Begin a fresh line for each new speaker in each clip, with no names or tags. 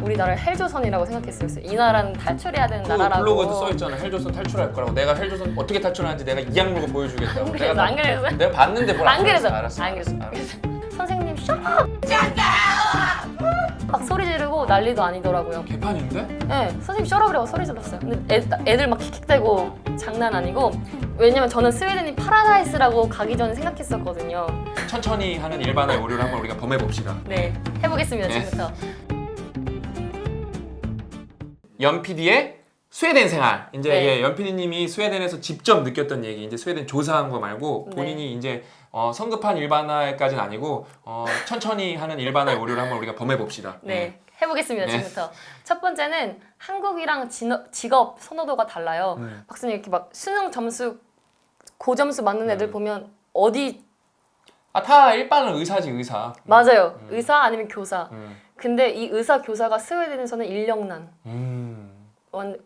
우리나라를 헬조선이라고 생각했어요. 이 나라는 탈출해야 되는
그
나라라고.
블로그에도 써있잖아. 헬조선 탈출할 거라고. 내가 헬조선 어떻게 탈출하는지 내가 이 악물고 보여주겠다고.
안 그래서 안 그래서
내가 봤는데 뭘
안 그래서
알았어.
안 그래서 선생님 셔라 막 소리 지르고 난리도 아니더라고요.
개판인데?
네, 선생님 셔라 그래고 소리 질렀어요. 근데 애들 막 킥킥대고 장난 아니고. 왜냐면 저는 스웨덴이 파라다이스라고 가기 전에 생각했었거든요.
천천히 하는 일반의 오류를 한번 우리가 범해봅시다.
네, 해보겠습니다.
네.
지금부터.
연 PD의 스웨덴 생활. 이제
네.
예, 연 PD님이 스웨덴에서 직접 느꼈던 얘기, 이제 스웨덴 조사한 거 말고
네.
본인이 이제 성급한 일반화까지는 아니고 천천히 하는 일반화의 오류를 한번 우리가 범해봅시다.
네, 해보겠습니다.
네.
지금부터. 첫 번째는 한국이랑 직업 선호도가 달라요. 박사님 이렇게 막 수능 점수 고점수 맞는 애들 보면 어디
다 일반은 의사지 의사.
맞아요. 의사 아니면 교사.
음.
근데 이 의사 교사가 스웨덴에서는 인력난.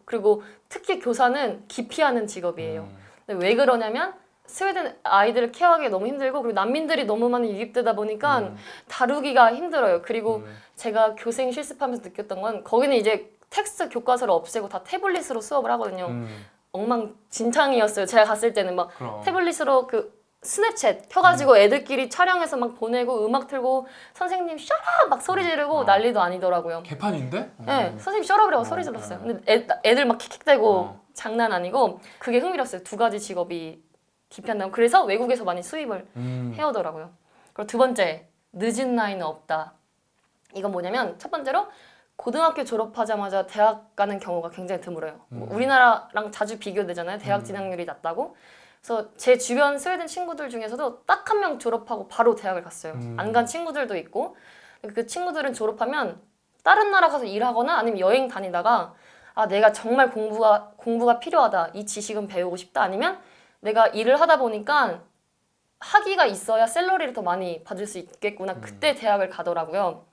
그리고 특히 교사는 기피하는 직업이에요. 근데 왜 그러냐면 스웨덴 아이들을 케어하기 너무 힘들고 그리고 난민들이 너무 많이 유입되다 보니까 다루기가 힘들어요. 그리고 제가 교생 실습하면서 느꼈던 건 거기는 이제 텍스트 교과서를 없애고 다 태블릿으로 수업을 하거든요. 엉망진창이었어요. 제가 갔을 때는 막
그럼.
태블릿으로 그 스냅챗 켜가지고 애들끼리 촬영해서 막 보내고 음악 틀고 선생님 셔라 막 소리 지르고 난리도 아니더라고요.
개판인데?
네, 선생님 셔라 그래고 소리 질렀어요. 근데 애들 막 킥킥대고 장난 아니고 그게 흥미로웠어요. 두 가지 직업이 기피한다고. 그래서 외국에서 많이 수입을 해오더라고요. 그리고 두 번째, 늦은 나이는 없다. 이건 뭐냐면 첫 번째로 고등학교 졸업하자마자 대학 가는 경우가 굉장히 드물어요. 뭐 우리나라랑 자주 비교되잖아요. 대학 진학률이 낮다고. 그래서 제 주변 스웨덴 친구들 중에서도 딱 한 명 졸업하고 바로 대학을 갔어요. 안 간 친구들도 있고 그 친구들은 졸업하면 다른 나라 가서 일하거나 아니면 여행 다니다가 내가 정말 공부가 필요하다. 이 지식은 배우고 싶다. 아니면 내가 일을 하다 보니까 학위가 있어야 샐러리를 더 많이 받을 수 있겠구나. 그때 대학을 가더라고요.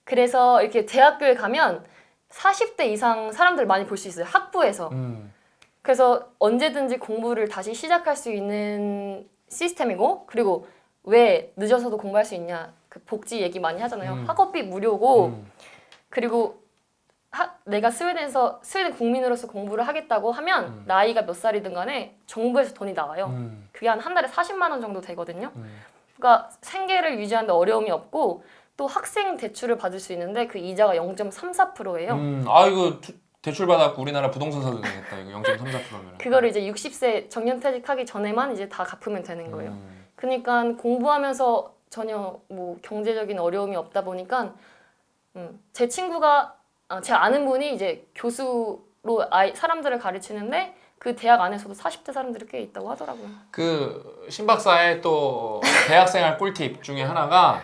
그래서 이렇게 대학교에 가면 40대 이상 사람들 많이 볼 수 있어요. 학부에서. 그래서 언제든지 공부를 다시 시작할 수 있는 시스템이고 그리고 왜 늦어서도 공부할 수 있냐. 그 복지 얘기 많이 하잖아요. 학업비 무료고 그리고 내가 스웨덴 국민으로서 공부를 하겠다고 하면 나이가 몇 살이든 간에 정부에서 돈이 나와요. 그게 한 달에 40만 원 정도 되거든요. 그러니까 생계를 유지하는데 어려움이 없고 또 학생 대출을 받을 수 있는데 그 이자가 0.34%예요.
이거 대출 받았고 우리나라 부동산 사도 되겠다. 이거 0.34%면.
그거를 이제 60세 정년퇴직하기 전에만 이제 다 갚으면 되는 거예요. 그러니까 공부하면서 전혀 뭐 경제적인 어려움이 없다 보니까 제 친구가 제 아는 분이 이제 교수로 사람들을 가르치는데 그 대학 안에서도 40대 사람들이 꽤 있다고 하더라고요.
그 신박사의 또 대학생활 꿀팁 중에 하나가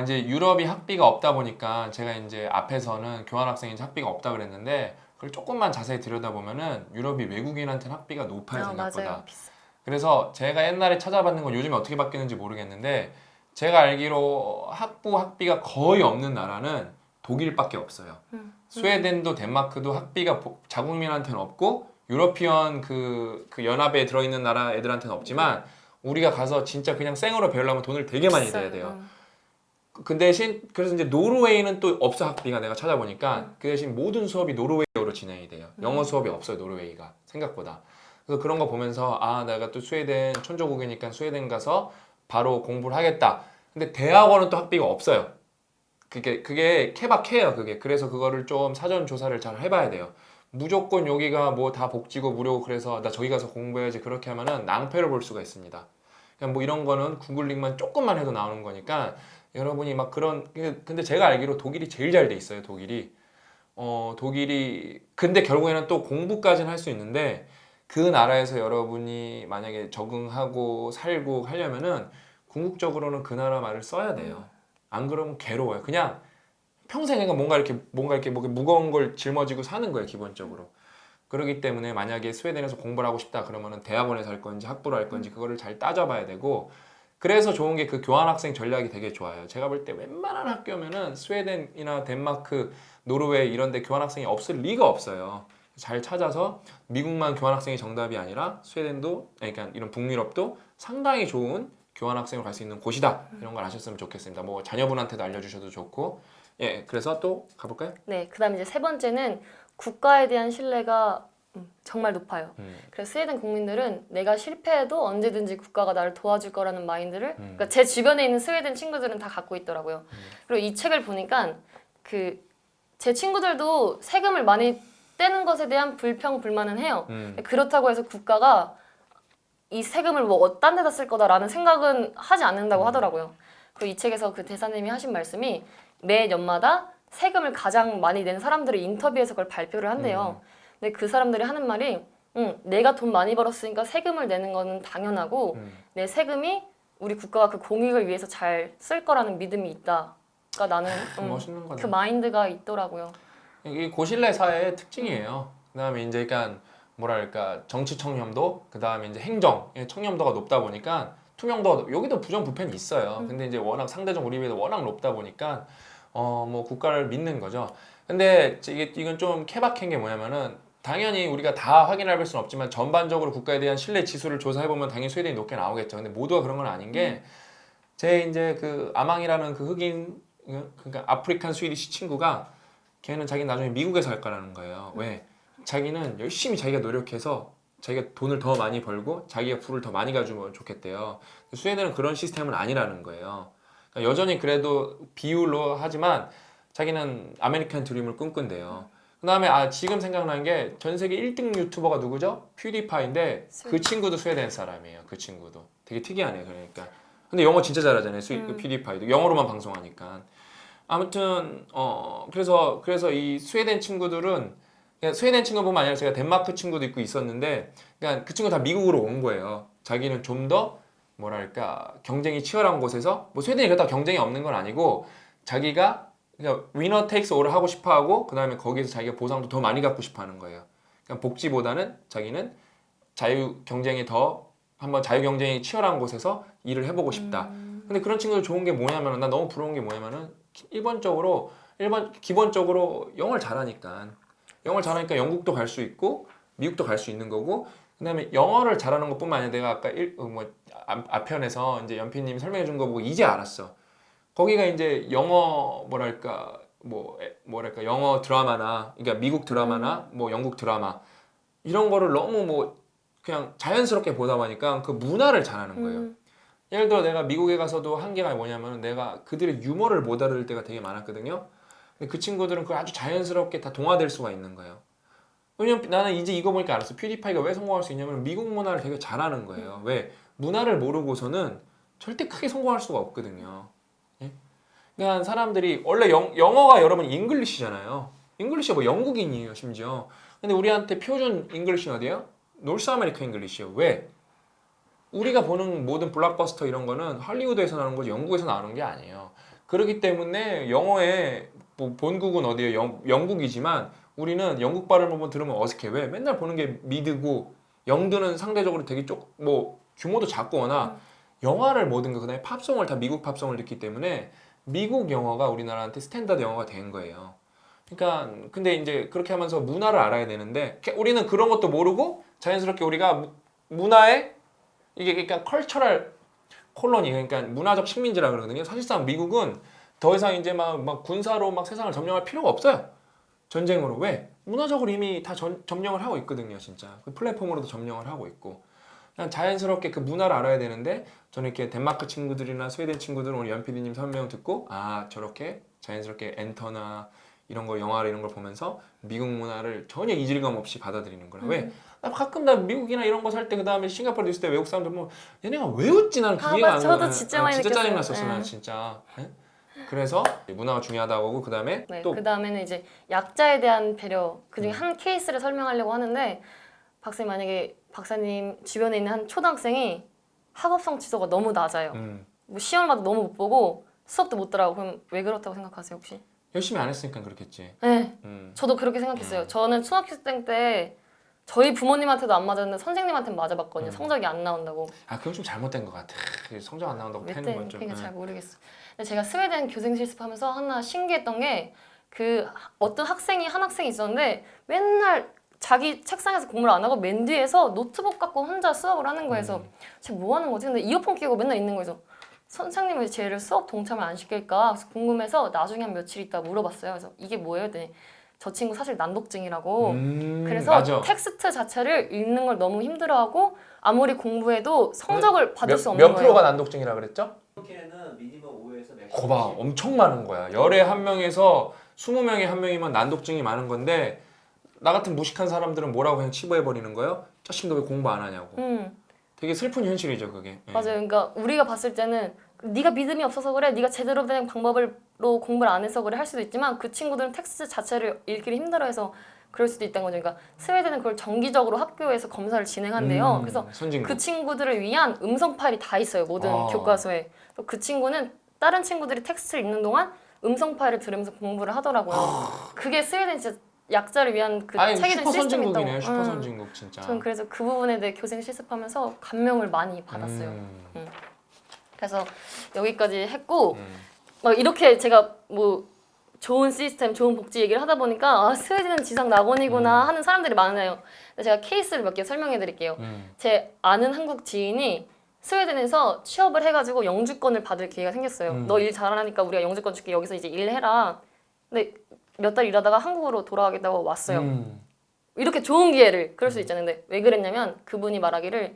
이제 유럽이 학비가 없다 보니까 제가 이제 앞에서는 교환학생인지 학비가 없다 그랬는데 그걸 조금만 자세히 들여다보면은 유럽이 외국인한테는 학비가 높아요 생각보다.
맞아요. 비싸.
그래서 제가 옛날에 찾아봤는 건 요즘에 어떻게 바뀌는지 모르겠는데 제가 알기로 학비가 거의 없는 나라는 독일밖에 없어요. 스웨덴도 덴마크도 학비가 자국민한테는 없고 유러피언 그 연합에 들어있는 나라 애들한테는 없지만 우리가 가서 진짜 그냥 생으로 배우려면 돈을 되게 많이 내야 돼요. 그 대신 그래서 이제 노르웨이는 또 없어 학비가 내가 찾아보니까 그 대신 모든 수업이 노르웨이어로 진행이 돼요. 영어 수업이 없어요 노르웨이가 생각보다. 그래서 그런 거 보면서 내가 또 스웨덴 천조국이니까 스웨덴 가서 바로 공부를 하겠다. 근데 대학원은 또 학비가 없어요. 그게 케바케예요 그게. 그래서 그거를 좀 사전 조사를 잘 해봐야 돼요. 무조건 여기가 뭐 다 복지고 무료고 그래서 나 저기 가서 공부해야지 그렇게 하면은 낭패를 볼 수가 있습니다. 그냥 뭐 이런 거는 구글링만 조금만 해도 나오는 거니까 여러분이 막 근데 제가 알기로 독일이 제일 잘 돼 있어요 독일이. 근데 결국에는 또 공부까지는 할 수 있는데 그 나라에서 여러분이 만약에 적응하고 살고 하려면은 궁극적으로는 그 나라 말을 써야 돼요. 안 그러면 괴로워요. 그냥 평생 뭔가 이렇게 무거운 걸 짊어지고 사는 거예요 기본적으로. 그렇기 때문에 만약에 스웨덴에서 공부를 하고 싶다 그러면은 대학원에서 할 건지 학부로 할 건지 그거를 잘 따져봐야 되고. 그래서 좋은 게 그 교환학생 전략이 되게 좋아요. 제가 볼 때 웬만한 학교면은 스웨덴이나 덴마크, 노르웨이 이런 데 교환학생이 없을 리가 없어요. 잘 찾아서 미국만 교환학생이 정답이 아니라 스웨덴도 그러니까 이런 북유럽도 상당히 좋은 교환학생을 갈 수 있는 곳이다. 이런 걸 아셨으면 좋겠습니다. 뭐 자녀분한테도 알려주셔도 좋고 예, 그래서 또 가볼까요?
네, 그다음 이제 세 번째는 국가에 대한 신뢰가 정말 높아요. 그래서 스웨덴 국민들은 내가 실패해도 언제든지 국가가 나를 도와줄 거라는 마인드를 그러니까 제 주변에 있는 스웨덴 친구들은 다 갖고 있더라고요. 그리고 이 책을 보니까 그 제 친구들도 세금을 많이 떼는 것에 대한 불평 불만은 해요. 그렇다고 해서 국가가 이 세금을 뭐 딴 데다 쓸 거다라는 생각은 하지 않는다고 하더라고요. 그리고 이 책에서 그 대사님이 하신 말씀이 매 년마다 세금을 가장 많이 낸 사람들을 인터뷰해서 그걸 발표를 한대요. 근데 그 사람들이 하는 말이 내가 돈 많이 벌었으니까 세금을 내는 거는 당연하고 내 세금이 우리 국가가 그 공익을 위해서 잘 쓸 거라는 믿음이 있다. 그러니까 나는
멋있는 거네.
그 마인드가 있더라고요.
이게 고실내 사회의 특징이에요. 그다음에 이제 그러니까 뭐랄까 정치 청렴도, 그다음에 이제 행정 청렴도가 높다 보니까 투명도 여기도 부정부패는 있어요. 근데 이제 워낙 상대적 우리 비해서 워낙 높다 보니까 뭐 국가를 믿는 거죠. 근데 이건 좀 케바케인 게 뭐냐면은 당연히 우리가 다 확인할 수는 없지만 전반적으로 국가에 대한 신뢰 지수를 조사해 보면 당연히 스웨덴이 높게 나오겠죠. 근데 모두가 그런 건 아닌 게 제 이제 그 아망이라는 그 흑인 그러니까 아프리칸 스위디시 친구가 걔는 자기 나중에 미국에서 할 거라는 거예요. 왜? 자기는 열심히 자기가 노력해서 자기가 돈을 더 많이 벌고 자기가 부를 더 많이 가지면 좋겠대요. 스웨덴은 그런 시스템은 아니라는 거예요. 그러니까 여전히 그래도 비율로 하지만 자기는 아메리칸 드림을 꿈꾼대요. 그 다음에 지금 생각난 게 전 세계 1등 유튜버가 누구죠? 퓨디파인데 그 친구도 스웨덴 사람이에요. 그 친구도. 되게 특이하네요. 그러니까. 근데 영어 진짜 잘하잖아요. 그 퓨디파이도. 영어로만 방송하니까. 아무튼 그래서 이 스웨덴 친구들은 그냥 스웨덴 친구뿐만 아니라 제가 덴마크 친구도 있고 있었는데 그러니까 그 친구 다 미국으로 온 거예요. 자기는 좀 더 뭐랄까 경쟁이 치열한 곳에서 뭐 스웨덴이 그렇다고 경쟁이 없는 건 아니고 자기가 그러니까 위너 테이크스 올을 하고 싶어 하고 그다음에 거기서 자기가 보상도 더 많이 갖고 싶어 하는 거예요. 그러니까 복지보다는 자기는 자유 경쟁이 더 한번 자유 경쟁이 치열한 곳에서 일을 해보고 싶다. 근데 그런 친구들 좋은 게 뭐냐면은 난 너무 부러운 게 뭐냐면은 기본적으로 영어를 잘하니까 영국도 갈 수 있고 미국도 갈 수 있는 거고 그다음에 영어를 잘하는 것뿐만 아니라 내가 아까 앞편에서 이제 연피님이 설명해 준 거 보고 이제 알았어. 거기가 이제 영어 뭐랄까 영어 드라마나 그러니까 미국 드라마나 뭐 영국 드라마 이런 거를 너무 뭐 그냥 자연스럽게 보다 보니까 그 문화를 잘하는 거예요. 예를 들어 내가 미국에 가서도 한계가 뭐냐면 내가 그들의 유머를 못 알아들 때가 되게 많았거든요. 근데 그 친구들은 그걸 아주 자연스럽게 다 동화될 수가 있는 거예요. 왜냐면 나는 이제 이거 보니까 알았어. 퓨디파이가 왜 성공할 수 있냐면 미국 문화를 되게 잘하는 거예요. 왜? 문화를 모르고서는 절대 크게 성공할 수가 없거든요. 예? 그러니까 사람들이 원래 영어가 여러분 잉글리시잖아요. 잉글리시가 뭐 영국인이에요 심지어. 근데 우리한테 표준 잉글리시는 어디예요? 노스 아메리카 잉글리시예요. 왜? 우리가 보는 모든 블록버스터 이런 거는 할리우드에서 나오는 거지 영국에서 나오는 게 아니에요. 그렇기 때문에 영어의 뭐 본국은 어디예요? 영국이지만 우리는 영국 발음을 들으면 어색해. 왜? 맨날 보는 게 미드고 영드는 상대적으로 되게 뭐 규모도 작거나 영화를 모든 거 그다음에 팝송을 다 미국 팝송을 듣기 때문에 미국 영어가 우리나라한테 스탠다드 영어가 된 거예요. 그러니까 근데 이제 그렇게 하면서 문화를 알아야 되는데 우리는 그런 것도 모르고 자연스럽게 우리가 문화에 이게 그러니까 컬처럴 콜로니 그러니까 문화적 식민지라 그러거든요. 사실상 미국은 더 이상 이제 막 군사로 막 세상을 점령할 필요가 없어요. 전쟁으로 왜? 문화적으로 이미 다 점령을 하고 있거든요, 진짜. 그 플랫폼으로도 점령을 하고 있고. 그냥 자연스럽게 그 문화를 알아야 되는데 저는 이렇게 덴마크 친구들이나 스웨덴 친구들은 오늘 연PD님 설명 듣고 저렇게 자연스럽게 엔터나 이런 거 영화를 이런 걸 보면서 미국 문화를 전혀 이질감 없이 받아들이는 거라. 왜? 나 가끔 나 미국이나 이런 거 살 때 그다음에 싱가포르 있을 때 외국 사람들 보면 얘네가 왜 웃지? 나는 그게 안
저도 진짜 많이
진짜
느꼈어요.
짜증났었어 난 진짜. 네? 그래서 문화가 중요하다고 하고 그다음에
네,
또
그다음에는 이제 약자에 대한 배려 그중에 한 케이스를 설명하려고 하는데 박사님 만약에 박사님 주변에 있는 한 초등학생이 학업성 지수가 너무 낮아요. 뭐 시험을 봐도 너무 못 보고 수업도 못 들어가고 그럼 왜 그렇다고 생각하세요 혹시?
열심히 안 했으니까 그렇겠지.
네, 저도 그렇게 생각했어요. 저는 초등학생 때 저희 부모님한테도 안 맞았는데 선생님한테는 맞아봤거든요. 성적이 안 나온다고.
그건 좀 잘못된 것 같아. 성적 안 나온다고
왜
패는 건 좀.
그러니까 잘 모르겠어요. 근데 제가 스웨덴 교생 실습하면서 하나 신기했던 게 그 어떤 한 학생이 있었는데 맨날 자기 책상에서 공부를 안 하고 맨 뒤에서 노트북 갖고 혼자 수업을 하는 거에서 쟤 뭐 하는 거지? 근데 이어폰 끼고 맨날 있는 거에서 선생님이 쟤를 수업 동참을 안 시킬까 그래서 궁금해서 나중에 한 며칠 있다 물어봤어요. 그래서 이게 뭐예요? 그랬더니 저 친구 사실 난독증이라고. 그래서
맞아.
텍스트 자체를 읽는 걸 너무 힘들어하고 아무리 공부해도 성적을 받을 수 없는
몇
거예요.
프로가 난독증이라 그랬죠?
이렇게는 미니멈 5에서 맥시멈
거봐, 엄청 많은 거야. 열에 한 명에서 20명에 한 명이면 난독증이 많은 건데 나 같은 무식한 사람들은 뭐라고 그냥 치부해버리는 거예요? 자식 너 왜 공부 안 하냐고. 되게 슬픈 현실이죠 그게. 예.
맞아요. 그러니까 우리가 봤을 때는 네가 믿음이 없어서 그래, 네가 제대로 된 방법으로 공부를 안 해서 그래 할 수도 있지만 그 친구들은 텍스트 자체를 읽기를 힘들어해서 그럴 수도 있다는 거죠. 그러니까 스웨덴은 그걸 정기적으로 학교에서 검사를 진행한대요. 그래서
선진국.
그 친구들을 위한 음성 파일이 다 있어요. 모든 교과서에. 그 친구는 다른 친구들이 텍스트를 읽는 동안 음성 파일을 들으면서 공부를 하더라고요. 그게 스웨덴 진짜 약자를 위한 그
아니
체계된
슈퍼
시스템이 있다고.
선진국이네. 슈퍼 선진국 진짜.
저는 그래서 그 부분에 대해 교생 실습하면서 감명을 많이 받았어요. 그래서 여기까지 했고 막 이렇게 제가 뭐 좋은 시스템, 좋은 복지 얘기를 하다 보니까 아, 스웨덴은 지상 낙원이구나 하는 사람들이 많아요. 근데 제가 케이스를 몇 개 설명해 드릴게요. 제 아는 한국 지인이 스웨덴에서 취업을 해가지고 영주권을 받을 기회가 생겼어요. 너 일 잘하니까 우리가 영주권 줄게. 여기서 이제 일해라. 근데 몇 달 일하다가 한국으로 돌아가겠다고 왔어요. 이렇게 좋은 기회를 그럴 수 있잖아요. 근데 왜 그랬냐면 그분이 말하기를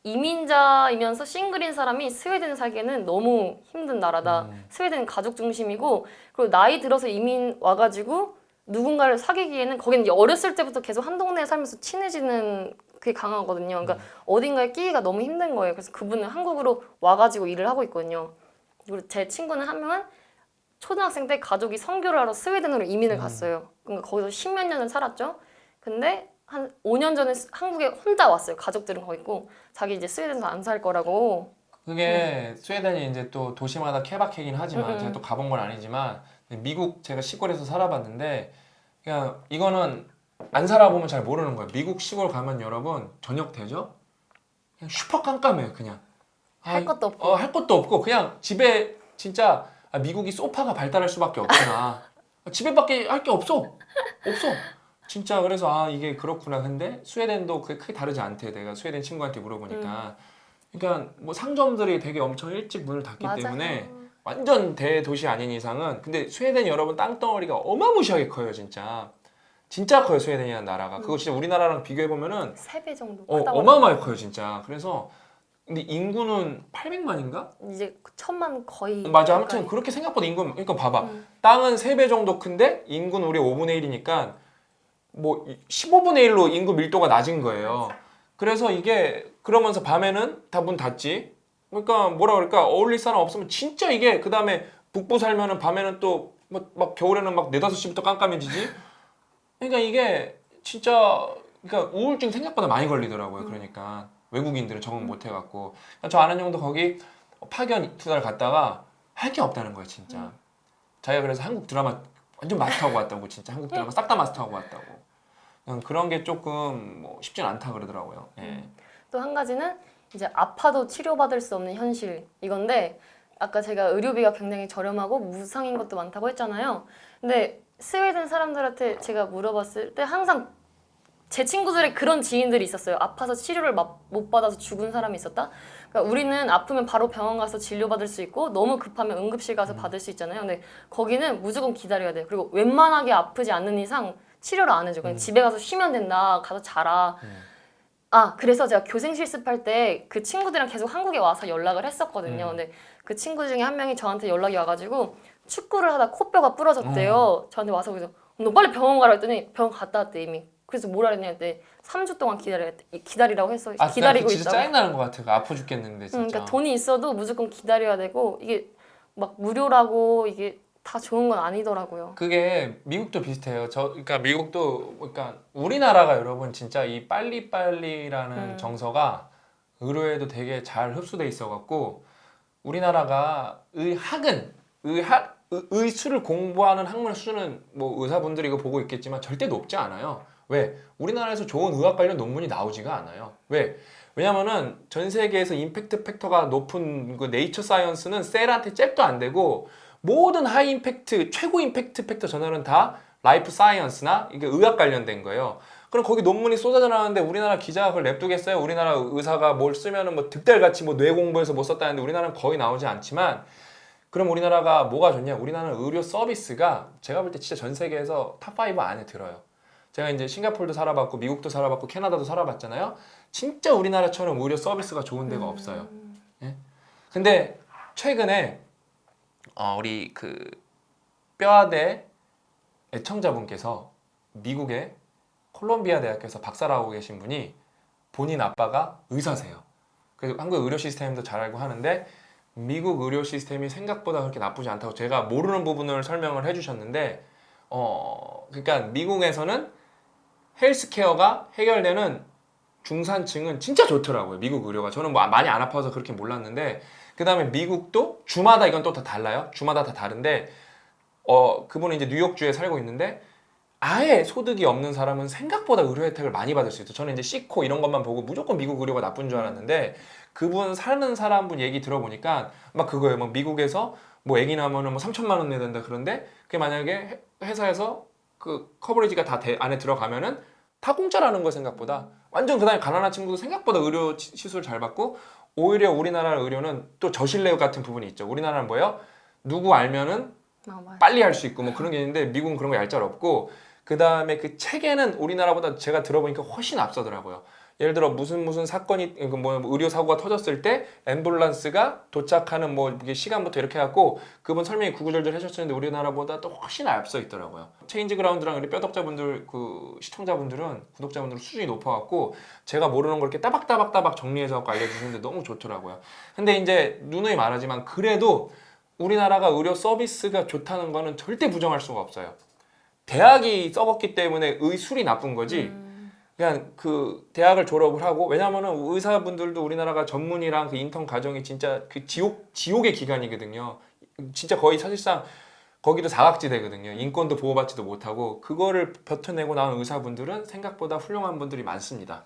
이민자이면서 싱글인 사람이 스웨덴 살기에는 너무 힘든 나라다. 스웨덴은 가족 중심이고 그리고 나이 들어서 이민 와가지고 누군가를 사귀기에는 거기는 이제 어렸을 때부터 계속 한 동네에 살면서 친해지는 그게 강하거든요. 그러니까 어딘가에 끼기가 너무 힘든 거예요. 그래서 그분은 한국으로 와가지고 일을 하고 있거든요. 그리고 제 친구는 한 명은 초등학생 때 가족이 선교를 하러 스웨덴으로 이민을 갔어요. 그러니까 거기서 십몇 년을 살았죠. 근데 한 5년 전에 한국에 혼자 왔어요. 가족들은 거기 있고 자기 이제 스웨덴에서 안 살 거라고.
그게 스웨덴이 이제 또 도시마다 케바케긴 하지만 제가 또 가본 건 아니지만 미국 제가 시골에서 살아봤는데 그냥 이거는 안 살아보면 잘 모르는 거예요. 미국 시골 가면 여러분 저녁 되죠? 그냥 슈퍼 깜깜해요. 그냥
할 것도 없고.
할 것도 없고 그냥 집에 진짜 미국이 소파가 발달할 수밖에 없구나. 집에밖에 할 게 없어. 진짜 그래서 이게 그렇구나. 근데 스웨덴도 그게 크게 다르지 않대. 내가 스웨덴 친구한테 물어보니까. 그러니까 뭐 상점들이 되게 엄청 일찍 문을 닫기
맞아요.
때문에 완전 대도시 아닌 이상은 근데 스웨덴 여러분 땅덩어리가 어마무시하게 커요. 진짜 커요. 스웨덴이라는 나라가. 그거 진짜 우리나라랑 비교해보면은
3배 정도 크다고.
어마어마하게 커요. 진짜. 그래서 근데 인구는 800만인가?
이제 1000만 거의.
맞아.
가까이.
아무튼 그렇게 생각보다 인구는 그러니까 봐봐. 땅은 3배 정도 큰데 인구는 우리 5분의 1이니까 뭐 15분의 1로 인구 밀도가 낮은 거예요. 그래서 이게 그러면서 밤에는 다 문 닫지. 그러니까 뭐라 그럴까 어울릴 사람 없으면 진짜 이게 그 다음에 북부 살면은 밤에는 또 막 겨울에는 막 4, 5시부터 깜깜해지지. 그러니까 이게 진짜 그러니까 우울증 생각보다 많이 걸리더라고요. 그러니까 외국인들은 적응 못 해갖고 저 아는 형도 거기 파견 2달 갔다가 할 게 없다는 거예요. 진짜. 자기가 그래서 한국 드라마 완전 마스터하고 왔다고. 진짜 한국 드라마 싹 다 마스터하고 왔다고. 그런 게 조금 뭐 쉽진 않다 그러더라고요. 예.
또 한 가지는 이제 아파도 치료받을 수 없는 현실 이건데 아까 제가 의료비가 굉장히 저렴하고 무상인 것도 많다고 했잖아요. 근데 스웨덴 사람들한테 제가 물어봤을 때 항상 제 친구들의 그런 지인들이 있었어요. 아파서 치료를 못 받아서 죽은 사람이 있었다. 그러니까 우리는 아프면 바로 병원 가서 진료받을 수 있고 너무 급하면 응급실 가서 받을 수 있잖아요. 근데 거기는 무조건 기다려야 돼요. 그리고 웬만하게 아프지 않는 이상 치료를 안 해줘. 그냥 집에 가서 쉬면 된다. 가서 자라. 그래서 제가 교생 실습할 때 그 친구들이랑 계속 한국에 와서 연락을 했었거든요. 근데 그 친구 중에 한 명이 저한테 연락이 와가지고 축구를 하다 코뼈가 부러졌대요. 저한테 와서 그래서 너 빨리 병원 가라 했더니 병원 갔다 왔대 이미. 그래서 뭐라 했냐 했더니 3주 동안 기다리라고 했어. 기다리고
진짜
있다고.
짜증나는 것 같아. 아파 죽겠는데 진짜.
그러니까 돈이 있어도 무조건 기다려야 되고 이게 막 무료라고 이게 다 좋은 건 아니더라고요.
그게 미국도 비슷해요. 그러니까 미국도 그러니까 우리나라가 여러분 진짜 이 빨리빨리라는 정서가 의료에도 되게 잘 흡수돼 있어갖고 우리나라가 의술을 공부하는 학문 수는 뭐 의사분들이 이거 보고 있겠지만 절대 높지 않아요. 왜? 우리나라에서 좋은 의학 관련 논문이 나오지가 않아요. 왜? 왜냐면은 전 세계에서 임팩트 팩터가 높은 그 네이처 사이언스는 셀한테 잽도 안 되고 모든 하이 임팩트, 최고 임팩트 팩터 저널은 다 라이프 사이언스나 이게 의학 관련된 거예요. 그럼 거기 논문이 쏟아져 나왔는데 우리나라 기자가 그걸 냅두겠어요? 우리나라 의사가 뭘 쓰면은 뭐 득달같이 뭐 뇌 공부해서 못 썼다는데 우리나라는 거의 나오지 않지만 그럼 우리나라가 뭐가 좋냐? 우리나라는 의료 서비스가 제가 볼 때 진짜 전 세계에서 탑5 안에 들어요. 제가 이제 싱가포르도 살아봤고 미국도 살아봤고 캐나다도 살아봤잖아요. 진짜 우리나라처럼 의료 서비스가 좋은 데가 없어요. 예? 근데 최근에 우리 그 뼈아대 애청자분께서 미국의 콜롬비아 대학교에서 박사를 하고 계신 분이 본인 아빠가 의사세요. 그래서 한국 의료 시스템도 잘 알고 하는데 미국 의료 시스템이 생각보다 그렇게 나쁘지 않다고 제가 모르는 부분을 설명을 해주셨는데 그러니까 미국에서는 헬스케어가 해결되는 중산층은 진짜 좋더라고요. 미국 의료가. 저는 뭐 많이 안 아파서 그렇게 몰랐는데 그 다음에 미국도 주마다 이건 또 다 달라요. 주마다 다 다른데 그분은 이제 뉴욕주에 살고 있는데 아예 소득이 없는 사람은 생각보다 의료 혜택을 많이 받을 수 있어요. 저는 이제 시코 이런 것만 보고 무조건 미국 의료가 나쁜 줄 알았는데 그분 사는 사람분 얘기 들어보니까 막 그거예요. 막 미국에서 뭐 애기 나면은 뭐 3천만 원 내야 된다 그런데 그게 만약에 회사에서 그 커버리지가 다 안에 들어가면은 다 공짜라는 거 생각보다 완전 그다음에 가난한 친구도 생각보다 의료 시술 잘 받고 오히려 우리나라 의료는 또 저신뢰 같은 부분이 있죠. 우리나라는 뭐예요? 누구 알면은 빨리 할 수 있고 뭐 그런 게 있는데 미국은 그런 거 얄짤 없고 그 다음에 그 체계는 우리나라보다 제가 들어보니까 훨씬 앞서더라고요. 예를 들어 무슨 사건이 뭐 의료 사고가 터졌을 때 앰뷸런스가 도착하는 뭐 이게 시간부터 이렇게 해갖고 그분 설명이 구구절절 해줬었는데 우리나라보다 또 훨씬 앞서 있더라고요. 체인지 그라운드랑 우리 뼈덕자분들 그 시청자분들은 구독자분들은 수준이 높아갖고 제가 모르는 걸 이렇게 따박따박 정리해서 알려주시는데 너무 좋더라고요. 근데 이제 누누이 말하지만 그래도 우리나라가 의료 서비스가 좋다는 거는 절대 부정할 수가 없어요. 대학이 썩었기 때문에 의술이 나쁜 거지. 그냥 그 대학을 졸업을 하고 왜냐면은 의사분들도 우리나라가 전문의랑 그 인턴 과정이 진짜 그 지옥의 기간이거든요. 진짜 거의 사실상 거기도 사각지대거든요. 인권도 보호받지도 못하고 그거를 버텨내고 나온 의사분들은 생각보다 훌륭한 분들이 많습니다.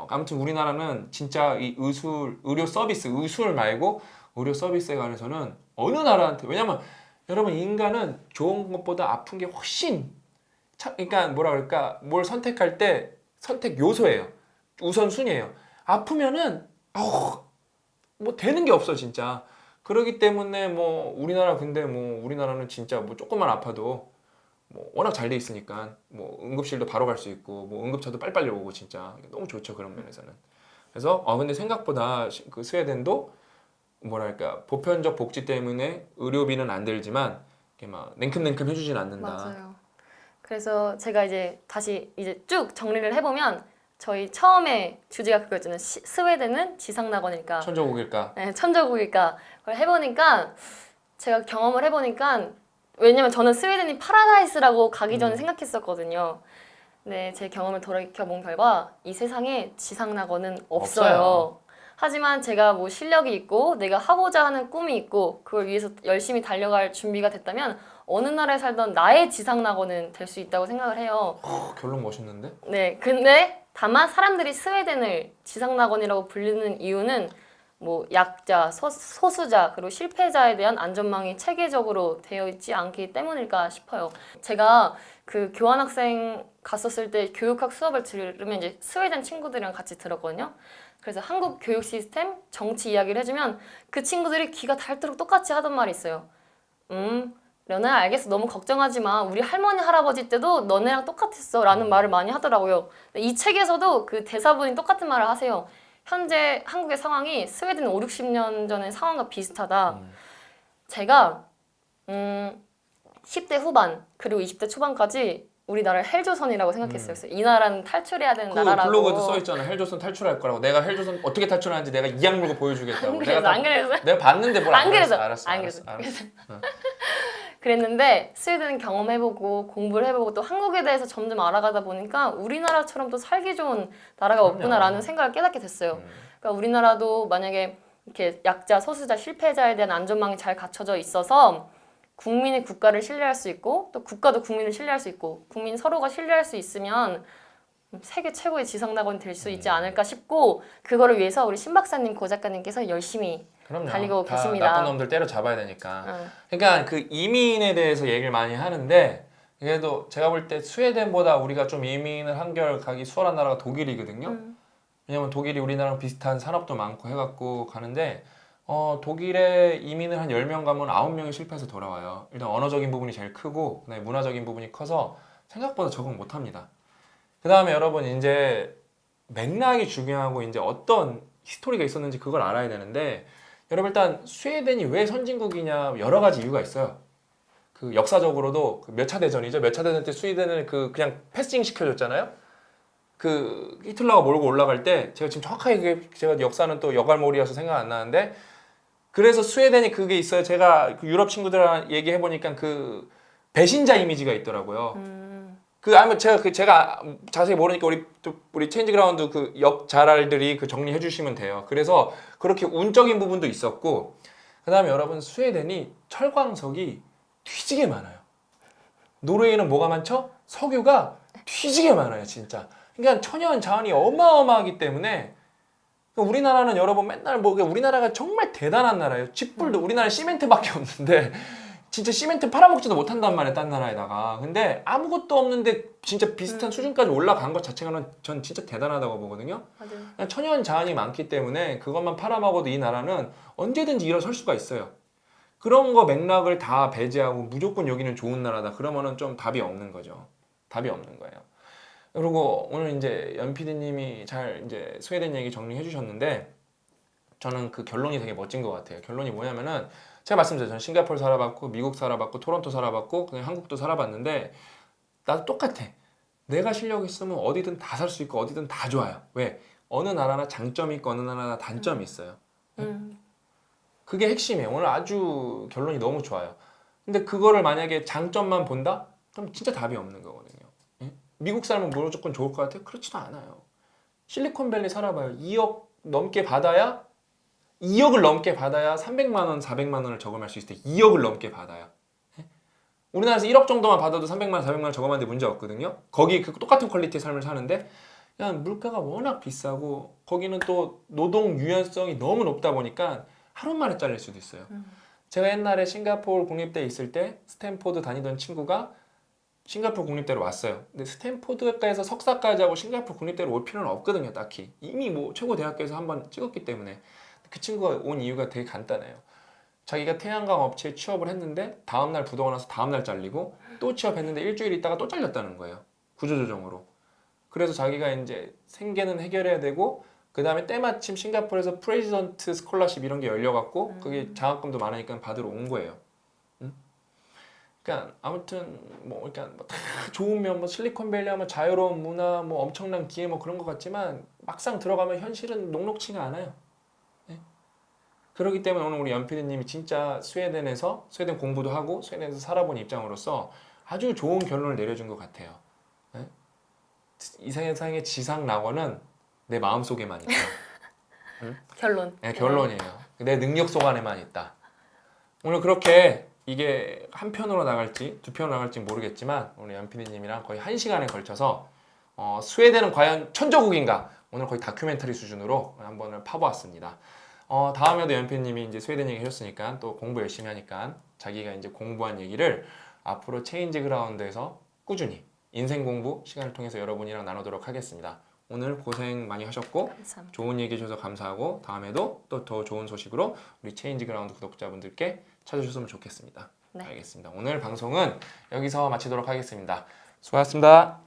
아무튼 우리나라는 진짜 이 의료 서비스, 의술 말고 의료 서비스에 관해서는 어느 나라한테 왜냐면 여러분 인간은 좋은 것보다 아픈 게 훨씬 그러니까 뭐라 그럴까 뭘 선택할 때 선택 요소예요. 우선순위예요. 아프면은 뭐 되는 게 없어 진짜. 그러기 때문에 뭐 우리나라 근데 뭐 우리나라는 진짜 뭐 조금만 아파도 뭐 워낙 잘 돼 있으니까 뭐 응급실도 바로 갈 수 있고 뭐 응급차도 빨리빨리 오고 진짜 너무 좋죠 그런 면에서는. 그래서 근데 생각보다 그 스웨덴도 뭐랄까 보편적 복지 때문에 의료비는 안 들지만 이렇게 막 냉큼냉큼 해주진 않는다.
맞아요. 그래서 제가 이제 다시 이제 쭉 정리를 해보면 저희 처음에 주제가 그거였잖아요. 스웨덴은 지상낙원일까?
천조국일까?
네, 천조국일까? 그걸 해보니까 제가 경험을 해보니까 왜냐면 저는 스웨덴이 파라다이스라고 가기 전에 생각했었거든요. 근데 제 경험을 돌이켜본 결과 이 세상에 지상낙원은 없어요. 하지만 제가 뭐 실력이 있고 내가 하고자 하는 꿈이 있고 그걸 위해서 열심히 달려갈 준비가 됐다면 어느 나라에 살던 나의 지상낙원은 될 수 있다고 생각을 해요.
결론 멋있는데?
네, 근데 다만 사람들이 스웨덴을 지상낙원이라고 불리는 이유는 뭐 약자, 소수자, 그리고 실패자에 대한 안전망이 체계적으로 되어 있지 않기 때문일까 싶어요. 제가 그 교환학생 갔었을 때 교육학 수업을 들으면 이제 스웨덴 친구들이랑 같이 들었거든요. 그래서 한국 교육 시스템, 정치 이야기를 해주면 그 친구들이 귀가 닳도록 똑같이 하던 말이 있어요. 려나야 알겠어. 너무 걱정하지 마. 우리 할머니, 할아버지 때도 너네랑 똑같았어. 라는 말을 많이 하더라고요. 이 책에서도 그 대사분이 똑같은 말을 하세요. 현재 한국의 상황이 스웨덴 5, 60년 전의 상황과 비슷하다. 제가 10대 후반 그리고 20대 초반까지 우리나라를 헬조선이라고 생각했어요. 이 나라는 탈출해야 되는
그
나라라고.
블로그에도 써있잖아. 헬조선 탈출할 거라고. 내가 헬조선 어떻게 탈출하는지 내가 이악 물고 보여주겠다고.
안 그래서
내가 봤는데 뭘
안 그래서
알았어.
그랬는데 스웨덴 경험해보고 공부를 해보고 또 한국에 대해서 점점 알아가다 보니까 우리나라처럼 또 살기 좋은 나라가
그럼요.
없구나라는 생각을 깨닫게 됐어요. 그러니까 우리나라도 만약에 이렇게 약자, 소수자, 실패자에 대한 안전망이 잘 갖춰져 있어서 국민이 국가를 신뢰할 수 있고 또 국가도 국민을 신뢰할 수 있고 국민 서로가 신뢰할 수 있으면 세계 최고의 지상낙원이 될 수 있지 않을까 싶고 그거를 위해서 우리 신 박사님, 고 작가님께서 열심히
그럼요.
달리고
다
계십니다.
나쁜 놈들 때려 잡아야 되니까. 그러니까 그 이민에 대해서 얘기를 많이 하는데 그래도 제가 볼 때 스웨덴보다 우리가 좀 이민을 한결 가기 수월한 나라가 독일이거든요. 왜냐면 독일이 우리나라랑 비슷한 산업도 많고 해갖고 가는데 독일에 이민을 한 10명 가면 9명이 실패해서 돌아와요. 일단 언어적인 부분이 제일 크고 그다음에 문화적인 부분이 커서 생각보다 적응 못합니다. 그 다음에 여러분 이제 맥락이 중요하고 이제 어떤 히스토리가 있었는지 그걸 알아야 되는데 여러분 일단 스웨덴이 왜 선진국이냐 여러 가지 이유가 있어요. 그 역사적으로도 몇 차 대전이죠. 몇 차 대전 때 스웨덴을 그냥 패싱 시켜줬잖아요. 그 히틀러가 몰고 올라갈 때 제가 지금 정확하게 제가 역사는 또 여갈몰이어서 생각 안 나는데 그래서 스웨덴이 그게 있어요. 제가 그 유럽 친구들이랑 얘기해 보니까 그 배신자 이미지가 있더라고요. 아마 제가 자세히 모르니까 우리 체인지 그라운드 그 역자랄들이 그 정리해 주시면 돼요. 그래서 그렇게 운적인 부분도 있었고 그다음에 여러분 스웨덴이 철광석이 뒤지게 많아요. 노르웨이는 뭐가 많죠? 석유가 뒤지게 많아요, 진짜. 그러니까 천연 자원이 어마어마하기 때문에 우리나라는 여러분 맨날 우리나라가 정말 대단한 나라예요. 칡불도 우리나라 시멘트밖에 없는데 진짜 시멘트 팔아먹지도 못한단 말이에요, 딴 나라에다가. 근데 아무것도 없는데 진짜 비슷한 수준까지 올라간 것 자체가 전 진짜 대단하다고 보거든요.
맞아요.
그냥 천연 자원이 많기 때문에 그것만 팔아먹어도 이 나라는 언제든지 일어설 수가 있어요. 그런 거 맥락을 다 배제하고 무조건 여기는 좋은 나라다. 그러면은 좀 답이 없는 거죠. 답이 없는 거예요. 그리고 오늘 이제 연 PD님이 잘 이제 스웨덴 얘기 정리해 주셨는데 저는 그 결론이 되게 멋진 것 같아요. 결론이 뭐냐면은 제가 말씀드렸죠. 저는 싱가포르 살아봤고 미국 살아봤고 토론토 살아봤고 그냥 한국도 살아봤는데 나도 똑같아. 내가 실력 있으면 어디든 다 살 수 있고 어디든 다 좋아요. 왜? 어느 나라나 장점이 있고 어느 나라나 단점이 있어요. 그게 핵심이에요. 오늘 아주 결론이 너무 좋아요. 근데 그거를 만약에 장점만 본다? 그럼 진짜 답이 없는 거거든요. 예? 미국 살면 무조건 좋을 것 같아요? 그렇지도 않아요. 실리콘밸리 살아봐요. 2억 넘게 받아야 2억을 넘게 받아야 300만 원, 400만 원을 저금할 수 있을 때 2억을 넘게 받아요. 예? 우리나라에서 1억 정도만 받아도 300만 원, 400만 원 저금하는데 문제 없거든요. 거기 그 똑같은 퀄리티의 삶을 사는데 그냥 물가가 워낙 비싸고 거기는 또 노동 유연성이 너무 높다 보니까 하루 만에 잘릴 수도 있어요. 제가 옛날에 싱가포르 국립대에 있을 때 스탠포드 다니던 친구가 싱가포르 국립대로 왔어요. 근데 스탠포드에서 석사까지 하고 싱가포르 국립대로 올 필요는 없거든요, 딱히. 이미 뭐 최고 대학교에서 한번 찍었기 때문에. 그 친구가 온 이유가 되게 간단해요. 자기가 태양광 업체에 취업을 했는데 다음날 부도가 나서 다음날 잘리고 또 취업했는데 일주일 있다가 또 잘렸다는 거예요. 구조조정으로. 그래서 자기가 이제 생계는 해결해야 되고 그 다음에 때마침 싱가포르에서 프레지던트 스콜라십 이런 게 열려갖고 그게 장학금도 많으니까 받으러 온 거예요. 그러니까 아무튼 그러니까 다 좋으면 실리콘밸리 하면 자유로운 문화 엄청난 기회 그런 것 같지만 막상 들어가면 현실은 녹록치가 않아요. 네? 그렇기 때문에 오늘 우리 연 PD님이 진짜 스웨덴 공부도 하고 스웨덴에서 살아본 입장으로서 아주 좋은 결론을 내려준 것 같아요. 네? 이 세상의 지상 낙원은 내 마음속에만 있다. 응?
결론.
네, 결론이에요. 내 능력 속 안에만 있다. 오늘 그렇게 이게 한 편으로 나갈지 두 편으로 나갈지 모르겠지만 오늘 연 PD님이랑 거의 1시간에 걸쳐서 스웨덴은 과연 천조국인가 오늘 거의 다큐멘터리 수준으로 한번 파보았습니다. 다음에도 연 PD님이 이제 스웨덴 얘기 하셨으니까 또 공부 열심히 하니까 자기가 이제 공부한 얘기를 앞으로 체인지 그라운드에서 꾸준히 인생 공부 시간을 통해서 여러분이랑 나누도록 하겠습니다. 오늘 고생 많이 하셨고
감사합니다.
좋은 얘기 해주셔서 감사하고 다음에도 또 더 좋은 소식으로 우리 체인지 그라운드 구독자분들께 찾아주셨으면 좋겠습니다.
네.
알겠습니다. 오늘 방송은 여기서 마치도록 하겠습니다. 수고하셨습니다.